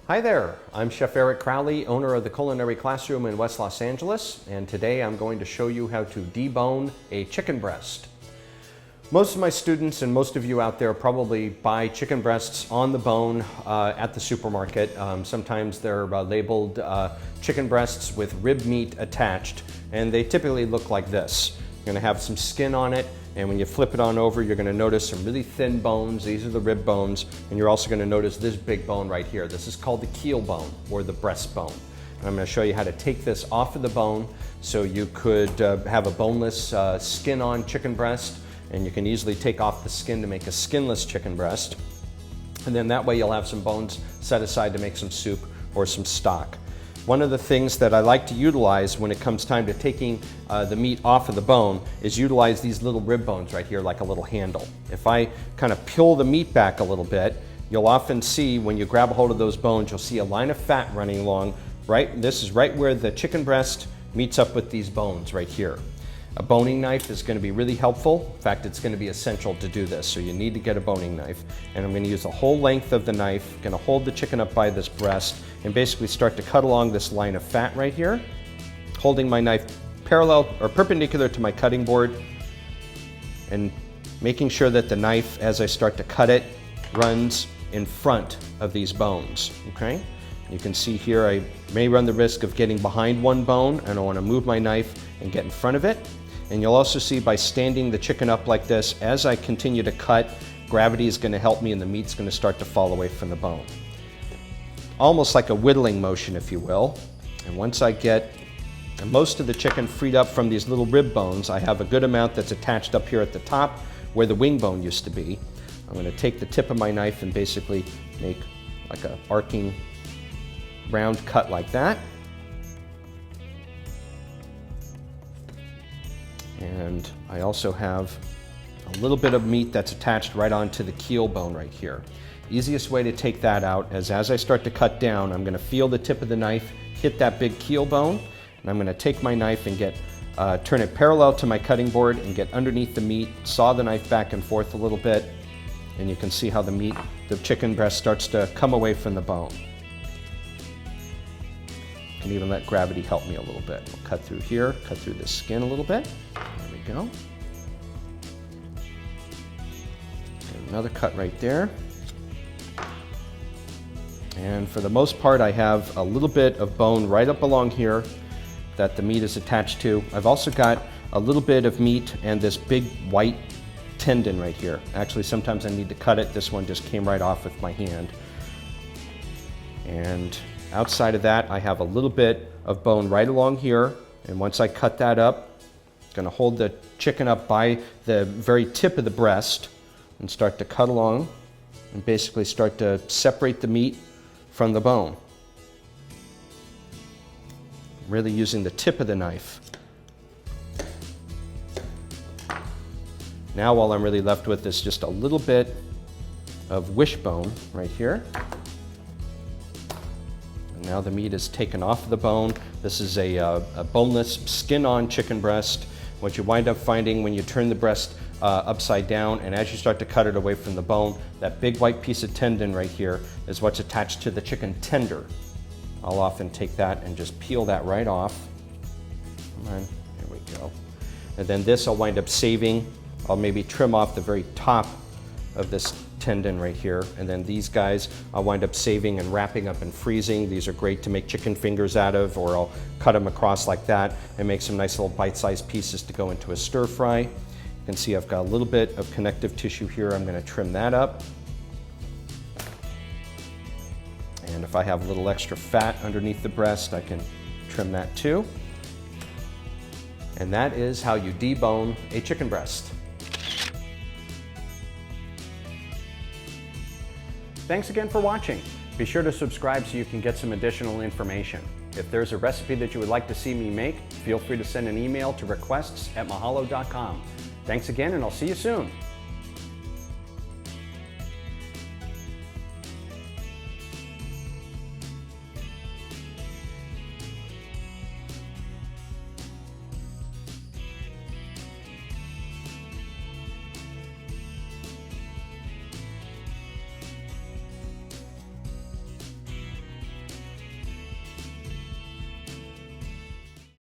Hi there, I'm Chef Eric Crowley, owner of the Culinary Classroom in West Los Angeles, and today I'm going to show you how to debone a chicken breast. Most of my students and most of you out there probably buy chicken breasts on the bone at the supermarket. Sometimes they're labeled chicken breasts with rib meat attached, and they typically look like this. You're going to have some skin on it, and when you flip it on over, you're going to notice some really thin bones. These are the rib bones, and you're also going to notice this big bone right here. This is called the keel bone or the breastbone. And I'm going to show you how to take this off of the bone so you could have a boneless skin-on chicken breast, and you can easily take off the skin to make a skinless chicken breast. And then that way you'll have some bones set aside to make some soup or some stock. One of the things that I like to utilize when it comes time to taking the meat off of the bone is utilize these little rib bones right here like a little handle. If I kind of peel the meat back a little bit, you'll often see when you grab a hold of those bones, you'll see a line of fat running along, right? This is right where the chicken breast meets up with these bones right here. A boning knife is going to be really helpful. In fact, it's going to be essential to do this, so you need to get a boning knife. And I'm going to use the whole length of the knife, going to hold the chicken up by this breast, and basically start to cut along this line of fat right here, holding my knife parallel or perpendicular to my cutting board, and making sure that the knife, as I start to cut it, runs in front of these bones, okay? You can see here I may run the risk of getting behind one bone, and I want to move my knife and get in front of it. And you'll also see by standing the chicken up like this, as I continue to cut, gravity is going to help me and the meat's going to start to fall away from the bone. Almost like a whittling motion, if you will. And once I get most of the chicken freed up from these little rib bones, I have a good amount that's attached up here at the top where the wing bone used to be. I'm going to take the tip of my knife and basically make like a arcing round cut like that. And I also have a little bit of meat that's attached right onto the keel bone right here. Easiest way to take that out is as I start to cut down, I'm going to feel the tip of the knife hit that big keel bone, and I'm going to take my knife and turn it parallel to my cutting board and get underneath the meat, saw the knife back and forth a little bit, and you can see how the chicken breast starts to come away from the bone. And even let gravity help me a little bit. We'll cut through here, cut through the skin a little bit. There we go. And another cut right there. And for the most part, I have a little bit of bone right up along here that the meat is attached to. I've also got a little bit of meat and this big white tendon right here. Actually, sometimes I need to cut it. This one just came right off with my hand. And outside of that, I have a little bit of bone right along here, and once I cut that up, I'm going to hold the chicken up by the very tip of the breast and start to cut along and basically start to separate the meat from the bone. Really using the tip of the knife. Now all I'm really left with is just a little bit of wishbone right here. Now the meat is taken off the bone. This is a boneless, skin-on chicken breast. What you wind up finding when you turn the breast upside down, and as you start to cut it away from the bone, that big white piece of tendon right here is what's attached to the chicken tender. I'll often take that and just peel that right off. Come on, there we go. And then this I'll wind up saving. I'll maybe trim off the very top of this tendon right here, and then these guys I'll wind up saving and wrapping up and freezing. These are great to make chicken fingers out of, or I'll cut them across like that and make some nice little bite-sized pieces to go into a stir fry. You can see I've got a little bit of connective tissue here. I'm going to trim that up. And if I have a little extra fat underneath the breast, I can trim that too. And that is how you debone a chicken breast. Thanks again for watching. Be sure to subscribe so you can get some additional information. If there's a recipe that you would like to see me make, feel free to send an email to requests@mahalo.com. Thanks again, and I'll see you soon.